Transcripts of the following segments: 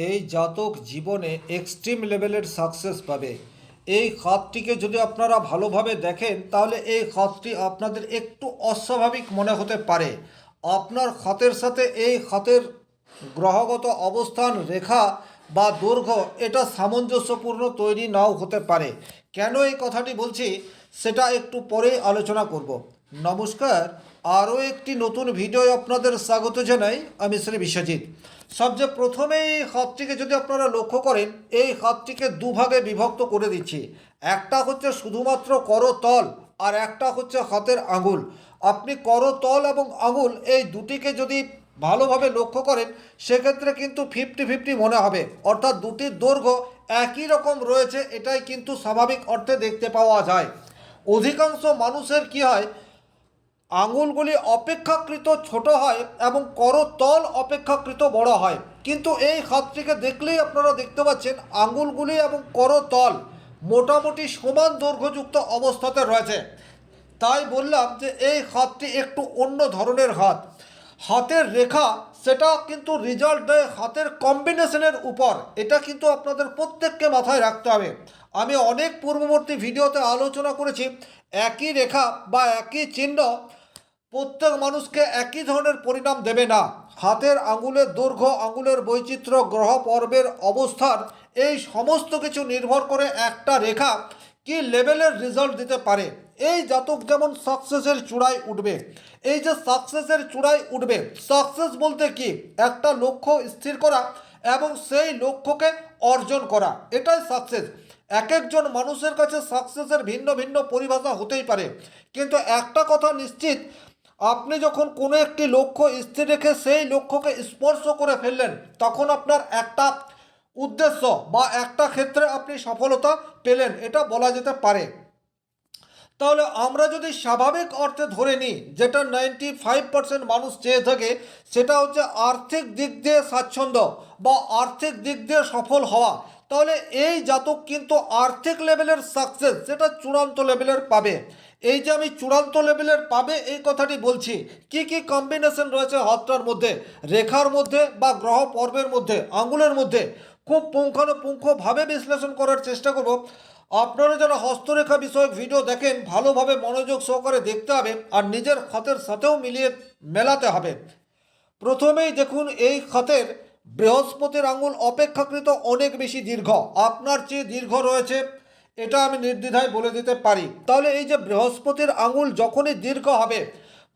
এই জাতক জীবনে এক্সট্রিম লেভেলের সাকসেস পাবে। এই খাতটিকে যদি আপনারা ভালোভাবে দেখেন তাহলে এই খাতটি আপনাদের একটু অস্বাভাবিক মনে হতে পারে। আপনার খাতের সাথে এই খাতের গ্রহগত অবস্থান রেখা বা দৈর্ঘ্য এটা সামঞ্জস্যপূর্ণ তৈরি নাও হতে পারে। কেন এই কথাটি বলছি সেটা একটু পরেই আলোচনা করব। নমস্কার, আরও একটি নতুন ভিডিও আপনাদের স্বাগত জানাই। আমি শ্রী বিশ্বজিৎ। সবচেয়ে প্রথমে এই হাতটিকে যদি আপনারা লক্ষ্য করেন, এই হাতটিকে দুভাগে বিভক্ত করে দিচ্ছি। একটা হচ্ছে শুধুমাত্র করতল আর একটা হচ্ছে হাতের আঙুল। আপনি করতল এবং আঙুল এই দুটিকে যদি ভালোভাবে লক্ষ্য করেন সেক্ষেত্রে কিন্তু 50-50 মনে হবে, অর্থাৎ দুটির দৈর্ঘ্য একই রকম রয়েছে, এটাই কিন্তু স্বাভাবিক অর্থে দেখতে পাওয়া যায়। অধিকাংশ মানুষের কি হয়, আঙুলগুলি অপেক্ষাকৃত ছোট হয় এবং করতল অপেক্ষাকৃত বড় হয়। কিন্তু এই হাতটিকে দেখলেই আপনারা দেখতে পাচ্ছেন আঙুলগুলি এবং করতল মোটামুটি সমান দৈর্ঘ্যযুক্ত অবস্থাতে রয়েছে। তাই বললাম যে এই হাতটি একটু অন্য ধরনের হাত। হাতের রেখা সেটা কিন্তু রেজাল্ট দেয় হাতের কম্বিনেশনের উপর। এটা কিন্তু আপনাদের প্রত্যেককে মাথায় রাখতে হবে। আমি অনেক পূর্ববর্তী ভিডিওতে আলোচনা করেছি একই রেখা বা একই চিহ্ন প্রত্যেক মানুষকে একই ধরনের পরিণাম দেবে না। হাতের আঙুলের দৈর্ঘ্য, আঙুলের বৈচিত্র্য, গ্রহ পর্বের অবস্থান, এই সমস্ত কিছু নির্ভর করে একটা রেখা কি লেভেলের রেজাল্ট দিতে পারে। এই জাতক যেমন সাকসেসের চূড়ায় উঠবে, এই যে সাকসেসের চূড়ায় উঠবে, সাকসেস বলতে কি একটা লক্ষ্য স্থির করা এবং সেই লক্ষ্যকে অর্জন করা, এটাই সাকসেস। এক একজন মানুষের কাছে সাকসেসের ভিন্ন ভিন্ন পরিভাষা হতেই পারে, কিন্তু একটা কথা নিশ্চিত, আপনি যখন কোনো একটি লক্ষ্য স্থির রেখে সেই লক্ষ্যকে স্পর্শ করে ফেললেন তখন আপনার একটা উদ্দেশ্য বা একটা ক্ষেত্রে আপনি সফলতা পেলেন, এটা বলা যেতে পারে। তাহলে আমরা যদি স্বাভাবিক অর্থে ধরে নিই, যেটা 95% মানুষ চেয়ে থাকে, সেটা হচ্ছে আর্থিক দিক দিয়ে স্বাচ্ছন্দ্য বা আর্থিক দিক দিয়ে সফল হওয়া, তাহলে এই জাতক কিন্তু আর্থিক লেভেলের সাকসেস সেটা চূড়ান্ত লেভেলের পাবে। এই যে আমি চূড়ান্ত লেভেলের পাবে এই কথাটি বলছি, কি কি কম্বিনেশন রয়েছে হাতটার মধ্যে, রেখার মধ্যে বা গ্রহ পর্বের মধ্যে, আঙ্গুলের মধ্যে, খুব পুঙ্খানুপুঙ্খভাবে বিশ্লেষণ করার চেষ্টা করব। আপনারা যারা হস্তরেখা বিষয়ক ভিডিও দেখেন ভালোভাবে মনোযোগ সহকারে দেখতে হবে আর নিজের খাতের সাথেও মিলিয়ে মেলাতে হবে। প্রথমেই দেখুন, এই খাতের বৃহস্পতির আঙুল অপেক্ষাকৃত অনেক বেশি দীর্ঘ, আপনার চেয়ে দীর্ঘ রয়েছে, এটা আমি নির্দ্বিধায় বলে দিতে পারি। তাহলে এই যে বৃহস্পতির আঙুল যখনই দীর্ঘ হবে,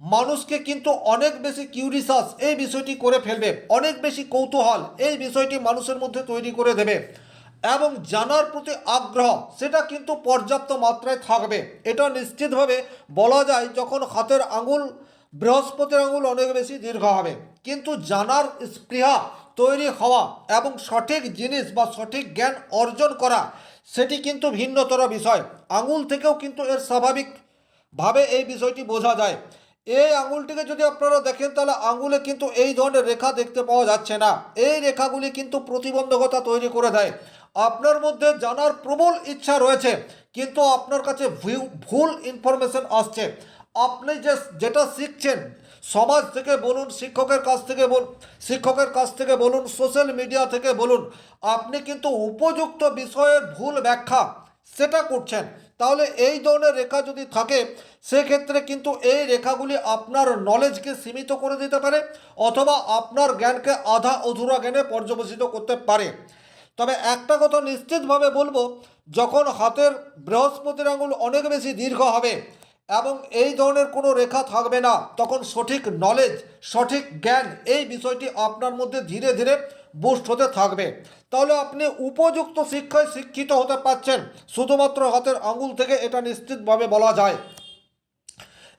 মানুষকে কিন্তু অনেক বেশি কিউরিয়াস এই বিষয়টি করে ফেলবে, অনেক বেশি কৌতূহল এই বিষয়টি মানুষের মধ্যে তৈরি করে দেবে এবং জানার প্রতি আগ্রহ সেটা কিন্তু পর্যাপ্ত মাত্রায় থাকবে। এটা নিশ্চিতভাবে বলা যায় যখন হাতের আঙুল, বৃহস্পতির আঙুল অনেক বেশি দীর্ঘ হবে। কিন্তু জানার স্পৃহা তৈরি হওয়া এবং সঠিক জিনিস বা সঠিক জ্ঞান অর্জন করা সেটি কিন্তু ভিন্নতর বিষয়। আঙুল থেকেও কিন্তু এর স্বাভাবিকভাবে এই বিষয়টি বোঝা যায়। এই আঙুলটিকে যদি আপনারা দেখেন তাহলে আঙুলে কিন্তু এই ধরনের রেখা দেখতে পাওয়া যাচ্ছে না। এই রেখাগুলি কিন্তু প্রতিবন্ধকতা তৈরি করে দেয়। আপনার মধ্যে জানার প্রবল ইচ্ছা রয়েছে কিন্তু আপনার কাছে ভুল ইনফরমেশন আসছে। আপনি যেটা শিখছেন, সমাজ থেকে বলুন, শিক্ষকের কাছ থেকে বলুন, সোশ্যাল মিডিয়া থেকে বলুন, আপনি কিন্তু উপযুক্ত বিষয়ের ভুল ব্যাখ্যা সেটা করছেন। তাহলে এই ধরনের রেখা যদি থাকে সেক্ষেত্রে কিন্তু এই রেখাগুলি আপনার নলেজকে সীমিত করে দিতে পারে অথবা আপনার জ্ঞানকে আধা অধুরা জ্ঞানে পর্যবেসিত করতে পারে। তবে একটা কথা নিশ্চিতভাবে বলবো, যখন হাতের বৃহস্পতির আঙুল অনেক বেশি দীর্ঘ হবে এবং এই ধরনের কোনো রেখা থাকবে না, তখন সঠিক নলেজ, সঠিক জ্ঞান এই বিষয়টি আপনার মধ্যে ধীরে ধীরে বুস্ট হতে থাকবে। তাহলে আপনি উপযুক্ত শিক্ষায় শিক্ষিত হতে পারছেন শুধুমাত্র হাতের আঙুল থেকে, এটা নিশ্চিতভাবে বলা যায়।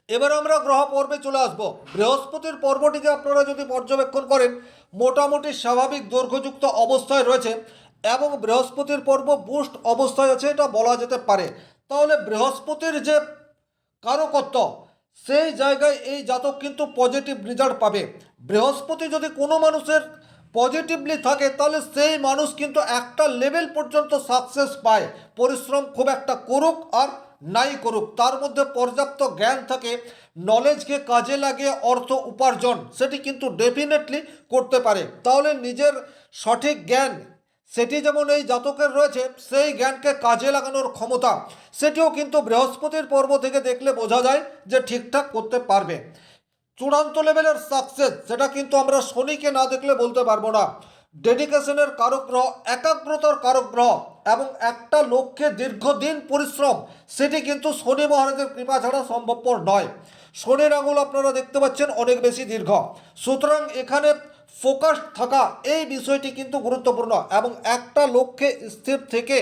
এবার আমরা গ্রহ পর্বে চলে আসব। বৃহস্পতির পর্বটিকে আপনারা যদি পর্যবেক্ষণ করেন, মোটামুটি স্বাভাবিক দৈর্ঘ্যযুক্ত অবস্থায় রয়েছে এবং বৃহস্পতির পর্ব বুস্ট অবস্থায় আছে, এটা বলা যেতে পারে। তাহলে বৃহস্পতির যে কারকত্ব, সেই জায়গায় এই জাতক কিন্তু পজিটিভ রেজাল্ট পাবে। বৃহস্পতি যদি কোনো মানুষের পজিটিভলি থাকে তাহলে সেই মানুষ কিন্তু একটা লেভেল পর্যন্ত সাকসেস পায়, পরিশ্রম খুব একটা করুক আর নাই করুক, তার মধ্যে পর্যাপ্ত জ্ঞান থাকে, নলেজকে কাজে লাগিয়ে অর্থ উপার্জন সেটি কিন্তু ডেফিনেটলি করতে পারে। তাহলে নিজের সঠিক জ্ঞান সেটি যেমন এই জাতকের রয়েছে, সেই জ্ঞানকে কাজে লাগানোর ক্ষমতা সেটিও কিন্তু বৃহস্পতির পর্ব থেকে দেখলে বোঝা যায় যে ঠিকঠাক করতে পারবে। চূড়ান্ত লেভেলের সাকসেস সেটা কিন্তু আমরা শনিকে না দেখলে বলতে পারবো না। ডেডিকেশনের কারক গ্রহ, একাগ্রতার কারক গ্রহ এবং একটা লক্ষ্যে দীর্ঘদিন পরিশ্রম, সেটি কিন্তু শনি মহারাজের কৃপা ছাড়া সম্ভবপর নয়। শনির আঙুল আপনারা দেখতে পাচ্ছেন অনেক বেশি দীর্ঘ, সুতরাং এখানে ফোকাস থাকা এই বিষয়টি কিন্তু গুরুত্বপূর্ণ এবং একটা লক্ষ্যে স্থির থেকে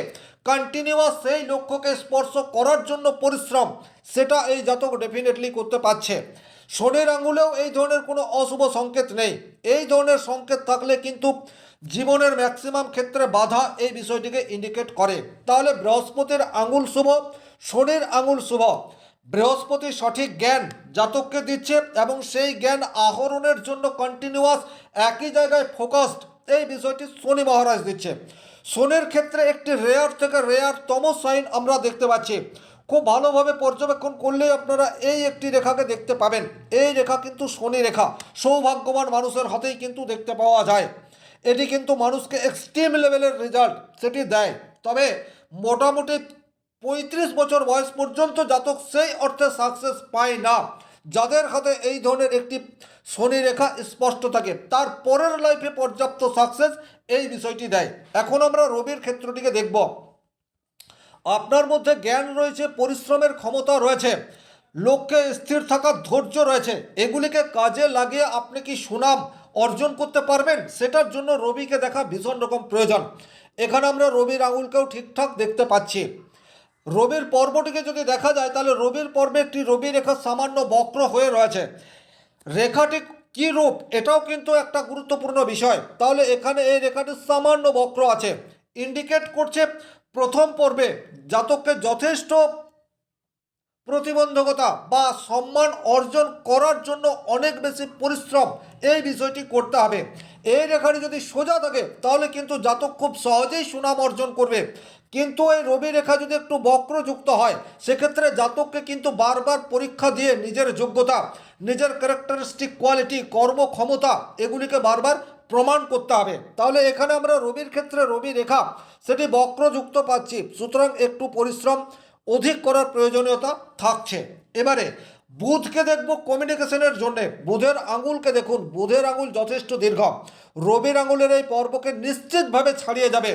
কন্টিনিউয়াস সেই লক্ষ্যকে স্পর্শ করার জন্য পরিশ্রম, সেটা এই জাতক ডেফিনেটলি করতে পারছে। শনির আঙুলেও এই ধরনের কোনো অশুভ সংকেত নেই। এই ধরনের সংকেত থাকলে কিন্তু জীবনের ম্যাক্সিমাম ক্ষেত্রে বাধা এই বিষয়টিকে ইন্ডিকেট করে। তাহলে বৃহস্পতির আঙুল শুভ, শনির আঙুল শুভ। বৃহস্পতি সঠিক জ্ঞান জাতককে দিচ্ছে এবং সেই জ্ঞান আহরণের জন্য কন্টিনিউয়াস একই জায়গায় ফোকাসড, এই বিষয়টি শনি মহারাজ দিচ্ছে। শনির ক্ষেত্রে একটি রেয়ার থেকে রেয়ারতম সাইন আমরা দেখতে পাচ্ছি। খুব ভালোভাবে পর্যবেক্ষণ করলেই আপনারা এই একটি রেখাকে দেখতে পাবেন। এই রেখা কিন্তু শনি রেখা, সৌভাগ্যবান মানুষের হাতেই কিন্তু দেখতে পাওয়া যায়। এটি কিন্তু মানুষকে এক্সট্রিম লেভেলের রেজাল্ট সেটি দেয়। তবে মোটামুটি 35 বছর বয়স পর্যন্ত জাতক সেই অর্থে সাকসেস পায় না। যাদের হাতে এই ধরনের একটি শনি রেখা স্পষ্ট থাকে, তার পরের লাইফে পর্যাপ্ত সাকসেস এই বিষয়টি দেয়। এখন আমরা রবির ক্ষেত্রটিকে দেখব। আপনার মধ্যে জ্ঞান রয়েছে, পরিশ্রমের ক্ষমতা রয়েছে, লক্ষ্যে স্থির থাকার ধৈর্য রয়েছে। এগুলিকে কাজে লাগিয়ে আপনি কি সুনাম অর্জন করতে পারবেন, সেটার জন্য রবিকে দেখা ভীষণ রকম প্রয়োজন। এখানে আমরা রবির আঙুলকেও ঠিকঠাক দেখতে পাচ্ছি। রবির পর্বটিকে যদি দেখা যায় তাহলে রবির পর্বে একটি রবি রেখা সামান্য বক্র হয়ে রয়েছে। রেখাটি কী রূপ, এটাও কিন্তু একটা গুরুত্বপূর্ণ বিষয়। তাহলে এখানে এই রেখাটি সামান্য বক্র আছে, ইন্ডিকেট করছে প্রথম পর্বে জাতককে যথেষ্ট প্রতিবন্ধকতা বা সম্মান অর্জন করার জন্য অনেক বেশি পরিশ্রম এই বিষয়টি করতে হবে। এই রেখাটি যদি সোজা থাকে তাহলে কিন্তু জাতক খুব সহজেই সুনাম অর্জন করবে। কিন্তু এই রবি রেখা যদি একটু বক্রযুক্ত হয়, সেক্ষেত্রে জাতককে কিন্তু বারবার পরীক্ষা দিয়ে নিজের যোগ্যতা, নিজের ক্যারেক্টারিস্টিক কোয়ালিটি, কর্মক্ষমতা এগুলিকে বারবার প্রমাণ করতে হবে। তাহলে এখানে আমরা রবির ক্ষেত্রে রবি রেখা সেটি বক্রযুক্ত পাচ্ছি, সুতরাং একটু পরিশ্রম অধিক করার প্রয়োজনীয়তা থাকছে। এবারে বুধকে দেখব কমিউনিকেশনের জন্য। বুধের আঙুলকে দেখুন, বুধের আঙুল যথেষ্ট দীর্ঘ। রবির আঙুলের এই পর্বকে নিশ্চিতভাবে ছাড়িয়ে যাবে।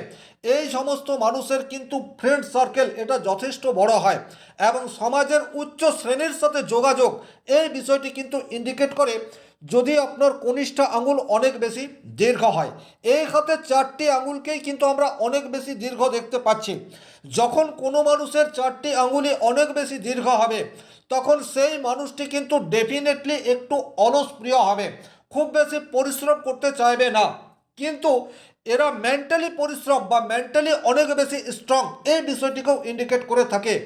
এই সমস্ত মানুষের কিন্তু ফ্রেন্ড সার্কেল এটা যথেষ্ট বড় হয় এবং সমাজের উচ্চ শ্রেণীর সাথে যোগাযোগ, এই বিষয়টি কিন্তু ইন্ডিকেট করে যদি আপনার কনিষ্ঠ আঙুল অনেক বেশি দীর্ঘ হয়। এই হাতে 4টি আঙুলকেই কিন্তু আমরা অনেক বেশি দীর্ঘ দেখতে পাচ্ছি। যখন কোনো মানুষের 4টি আঙুলই অনেক বেশি দীর্ঘ হবে, তখন সেই মানুষটি কিন্তু ডেফিনেটলি একটু অলস প্রিয় হবে, খুব বেশি পরিশ্রম করতে চাইবে না। কিন্তু এরা মেন্টালি পরিশ্রম বা মেন্টালি অনেক বেশি স্ট্রং, এই বিষয়টিকেও ইন্ডিকেট করে থাকে।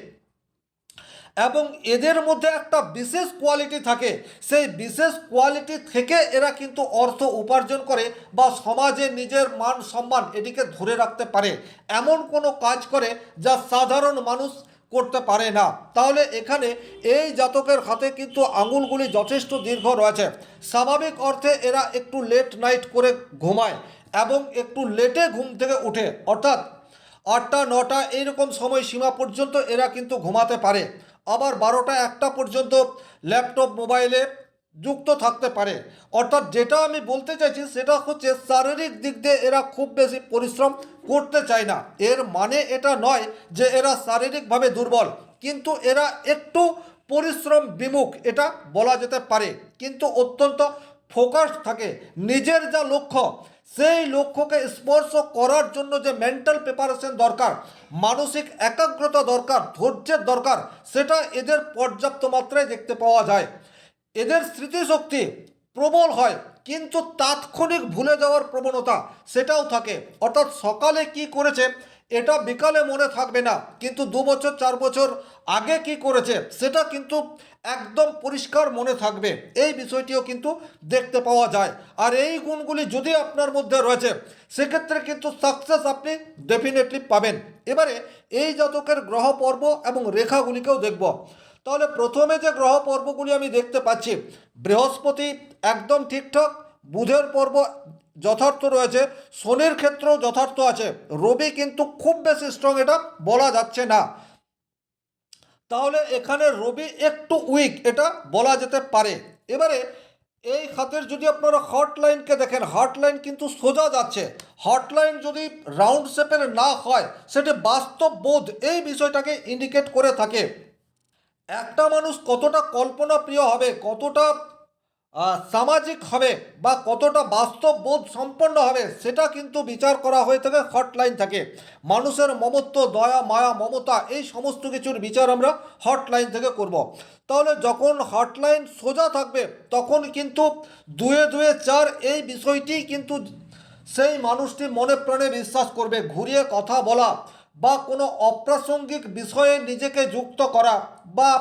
এবং এদের মধ্যে একটা বিশেষ কোয়ালিটি থাকে, সেই বিশেষ কোয়ালিটি থেকে এরা কিন্তু অর্থ উপার্জন করে বা সমাজে নিজের মান সম্মান এটিকে ধরে রাখতে পারে। এমন কোনো কাজ করে যা সাধারণ মানুষ করতে পারে না। তাহলে এখানে এই জাতকের হাতে কিন্তু আঙুলগুলি যথেষ্ট দীর্ঘ রয়েছে। স্বাভাবিক অর্থে এরা একটু লেট নাইট করে ঘুমায় এবং একটু লেটে ঘুম থেকে উঠে, অর্থাৎ 8টা 9টা এইরকম সময়সীমা পর্যন্ত এরা কিন্তু ঘুমাতে পারে। আবার 12টা 1টা পর্যন্ত ল্যাপটপ মোবাইলে যুক্ত থাকতে পারে। অর্থাৎ যেটা আমি বলতে চাইছি সেটা হচ্ছে শারীরিক দিক দিয়ে এরা খুব বেশি পরিশ্রম করতে চায় না। এর মানে এটা নয় যে এরা শারীরিকভাবে দুর্বল, কিন্তু এরা একটু পরিশ্রম বিমুখ এটা বলা যেতে পারে, কিন্তু অত্যন্ত ফোকাস থাকে। নিজের যা লক্ষ্য, সেই লক্ষ্যকে স্পর্শ করার জন্য যে মেন্টাল প্রিপারেশন দরকার, মানসিক একাগ্রতা দরকার, ধৈর্যের দরকার, সেটা এদের পর্যাপ্ত মাত্রায় দেখতে পাওয়া যায়। এদের স্মৃতিশক্তি প্রবল হয়, কিন্তু তাৎক্ষণিক ভুলে যাওয়ার প্রবণতা সেটাও থাকে। অর্থাৎ সকালে কি করেছে এটা বিকালে মনে থাকবে না, কিন্তু 2 বছর 4 বছর আগে কি করেছে সেটা কিন্তু একদম পরিষ্কার মনে থাকবে। এই বিষয়টিও কিন্তু দেখতে পাওয়া যায়। আর এই গুণগুলি যদি আপনার মধ্যে রয়েছে, সেক্ষেত্রে কিন্তু সাকসেস আপনি ডেফিনেটলি পাবেন। এবারে এই জাতকের গ্রহ পর্ব এবং রেখাগুলিকেও দেখব। তাহলে প্রথমে যে গ্রহ পর্বগুলি আমি দেখতে পাচ্ছি, বৃহস্পতি একদম ঠিকঠাক, বুধের পর্ব যথার্থ রয়েছে, শনির ক্ষেত্রেও যথার্থ আছে, রবি কিন্তু খুব বেশি স্ট্রং এটা বলা যাচ্ছে না। তাহলে এখানে রবি একটু উইক এটা বলা যেতে পারে। এবারে এই খাতের যদি আপনারা হটলাইনকে দেখেন, হটলাইন কিন্তু সোজা যাচ্ছে। হটলাইন যদি রাউন্ড শেপের না হয় সেটি বাস্তব বোধ এই বিষয়টাকে ইন্ডিকেট করে থাকে। একটা মানুষ কতটা কল্পনা প্রিয় হবে, কতটা সামাজিক হবে বা কতটা বাস্তব বোধ সম্পন্ন হবে সেটা কিন্তু বিচার করা হয়ে থাকে হটলাইন থাকে। মানুষের মমত্ব, দয়া, মায়া, মমতা এই সমস্ত কিছুর বিচার আমরা হটলাইন থেকে করব। তাহলে যখন হটলাইন সোজা থাকবে তখন কিন্তু দুয়ে দুয়ে চার এই বিষয়টি কিন্তু সেই মানুষটি মনে প্রাণে বিশ্বাস করবে। ঘুরিয়ে কথা বলা বা কোনো অপ্রাসঙ্গিক বিষয়ে নিজেকে যুক্ত করা বা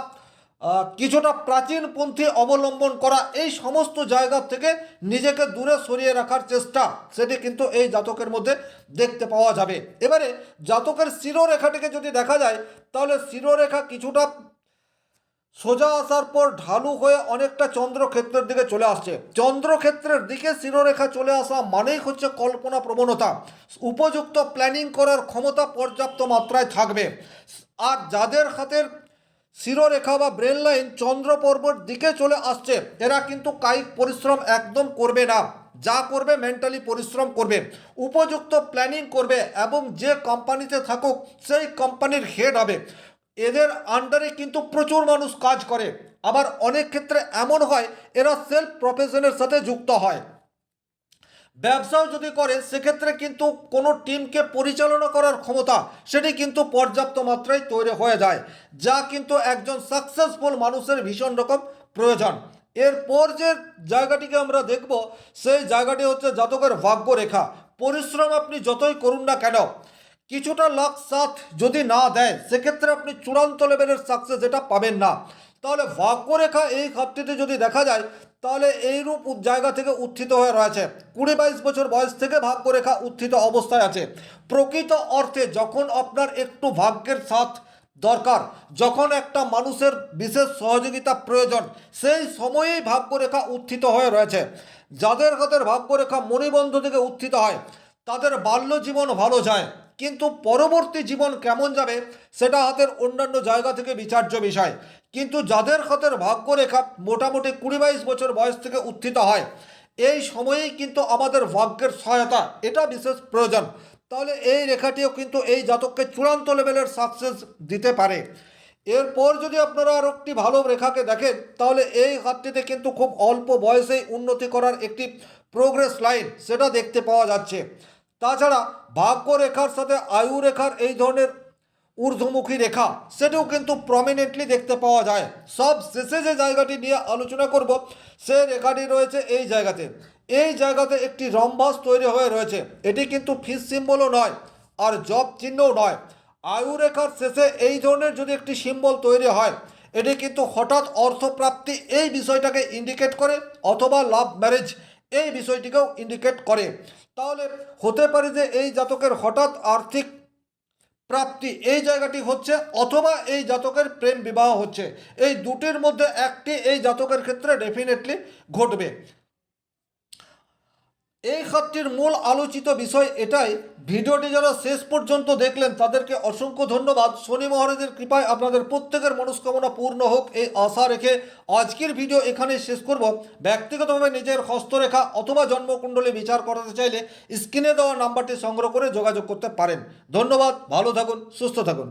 কিছুটা প্রাচীনপন্থী অবলম্বন করা এই সমস্ত জায়গা থেকে নিজেকে দূরে সরিয়ে রাখার চেষ্টা সেটি কিন্তু এই জাতকের মধ্যে দেখতে পাওয়া যাবে। এবারে জাতকের শিরোরেখাটিকে যদি দেখা যায় তাহলে শিরোরেখা কিছুটা সোজা আসার পর ঢালু হয়ে অনেকটা চন্দ্রক্ষেত্রের দিকে চলে আসছে। চন্দ্রক্ষেত্রের দিকে শিরোরেখা চলে আসা মানেই হচ্ছে কল্পনা প্রবণতা, উপযুক্ত প্ল্যানিং করার ক্ষমতা পর্যাপ্ত মাত্রায় থাকবে। আর যাদের হাতের শিরোরেখা বা ব্রেন লাইন চন্দ্র পর্বর দিকে চলে আসছে এরা কিন্তু কায়িক পরিশ্রম একদম করবে না, যা করবে মেন্টালি পরিশ্রম করবে, উপযুক্ত প্ল্যানিং করবে এবং যে কোম্পানিতে থাকুক সেই কোম্পানির হেড হবে। এদের আন্ডারে কিন্তু প্রচুর মানুষ কাজ করে, আবার অনেক ক্ষেত্রে এমন হয় এরা সেলফ প্রফেশনের সাথে যুক্ত হয়। ব্যবসাও যদি করে সেক্ষেত্রে কিন্তু কোনো টিমকে পরিচালনা করার ক্ষমতা সেটি কিন্তু পর্যাপ্ত মাত্রায় তৈরি হয়ে যায়, যা কিন্তু একজন সাকসেসফুল মানুষের ভীষণ রকম প্রয়োজন। এরপর যে জায়গাটিকে আমরা দেখব সেই জায়গাটি হচ্ছে জাতকের ভাগ্যরেখা। পরিশ্রম আপনি যতই করুন না কেন, কিছুটা লাখ সাথ যদি না দেয় সেক্ষেত্রে আপনি চূড়ান্ত লেভেলের সাকসেস এটা পাবেন না। তাহলে ভাগ্যরেখা এই খাতটিতে যদি দেখা যায় তাহলে এইরূপ জায়গা থেকে উত্থিত হয়ে রয়েছে। 20-22 বছর বয়স থেকে ভাগ্যরেখা উত্থিত অবস্থায় আছে। প্রকৃত অর্থে যখন আপনার একটু ভাগ্যের সাথ দরকার, যখন একটা মানুষের বিশেষ সহযোগিতা প্রয়োজন, সেই সময়েই ভাগ্যরেখা উত্থিত হয়ে রয়েছে। যাদের হাতের ভাগ্যরেখা মণিবন্ধ থেকে উত্থিত হয় তাদের বাল্য জীবন ভালো যায়, কিন্তু পরবর্তী জীবন কেমন যাবে সেটা হাতের অন্যান্য জায়গা থেকে বিচার্য বিষয়। কিন্তু যাদের হাতের ভাগ্যরেখা মোটামুটি 20-22 বছর বয়স থেকে উত্থিত হয় এই সময়েই কিন্তু আমাদের ভাগ্যের সহায়তা এটা বিশেষ প্রয়োজন। তাহলে এই রেখাটিও কিন্তু এই জাতককে চূড়ান্ত লেভেলের সাকসেস দিতে পারে। এরপর যদি আপনারা আর একটি ভালো রেখাকে দেখেন তাহলে এই হাতটিতে কিন্তু খুব অল্প বয়সেই উন্নতি করার একটি প্রোগ্রেস লাইন সেটা দেখতে পাওয়া যাচ্ছে। তাছাড়া ভাগ্য রেখার সাথে আয়ু রেখার এই ধরনের ঊর্ধ্বমুখী রেখা সেটাও কিন্তু প্রমিনেন্টলি দেখতে পাওয়া যায়। সব শেষে যে জায়গাটি নিয়ে আলোচনা করব সে রেখাটি রয়েছে এই জায়গাতে। এই জায়গাতে একটি রম্বাস তৈরি হয়ে রয়েছে, এটি কিন্তু ফিস সিম্বলও নয় আর জব চিহ্নও নয়। আয়ু রেখার শেষে এই ধরনের যদি একটি সিম্বল তৈরি হয় এটি কিন্তু হঠাৎ অর্থপ্রাপ্তি এই বিষয়টাকে ইন্ডিকেট করে, অথবা লাভ ম্যারেজ এই বিষয়টিকেও ইন্ডিকেট করে। তাহলে হতে পারে যে এই জাতকের হঠাৎ আর্থিক প্রাপ্তি এই জায়গাটি হচ্ছে, অথবা এই জাতকের প্রেম বিবাহ হচ্ছে। এই দুটির মধ্যে একটি এই জাতকের ক্ষেত্রে ডেফিনেটলি ঘটবে। এই খাতটির মূল আলোচিত বিষয় এটাই। ভিডিওটি যারা শেষ পর্যন্ত দেখলেন তাদেরকে অসংখ্য ধন্যবাদ। শনি মহারাজের কৃপায় আপনাদের প্রত্যেকের মনস্কামনা পূর্ণ হোক এই আশা রেখে আজকের ভিডিও এখানেই শেষ করব। ব্যক্তিগতভাবে নিজের হস্তরেখা অথবা জন্মকুণ্ডলী বিচার করাতে চাইলে স্ক্রিনে দেওয়া নাম্বারটি সংগ্রহ করে যোগাযোগ করতে পারেন। ধন্যবাদ, ভালো থাকুন, সুস্থ থাকুন।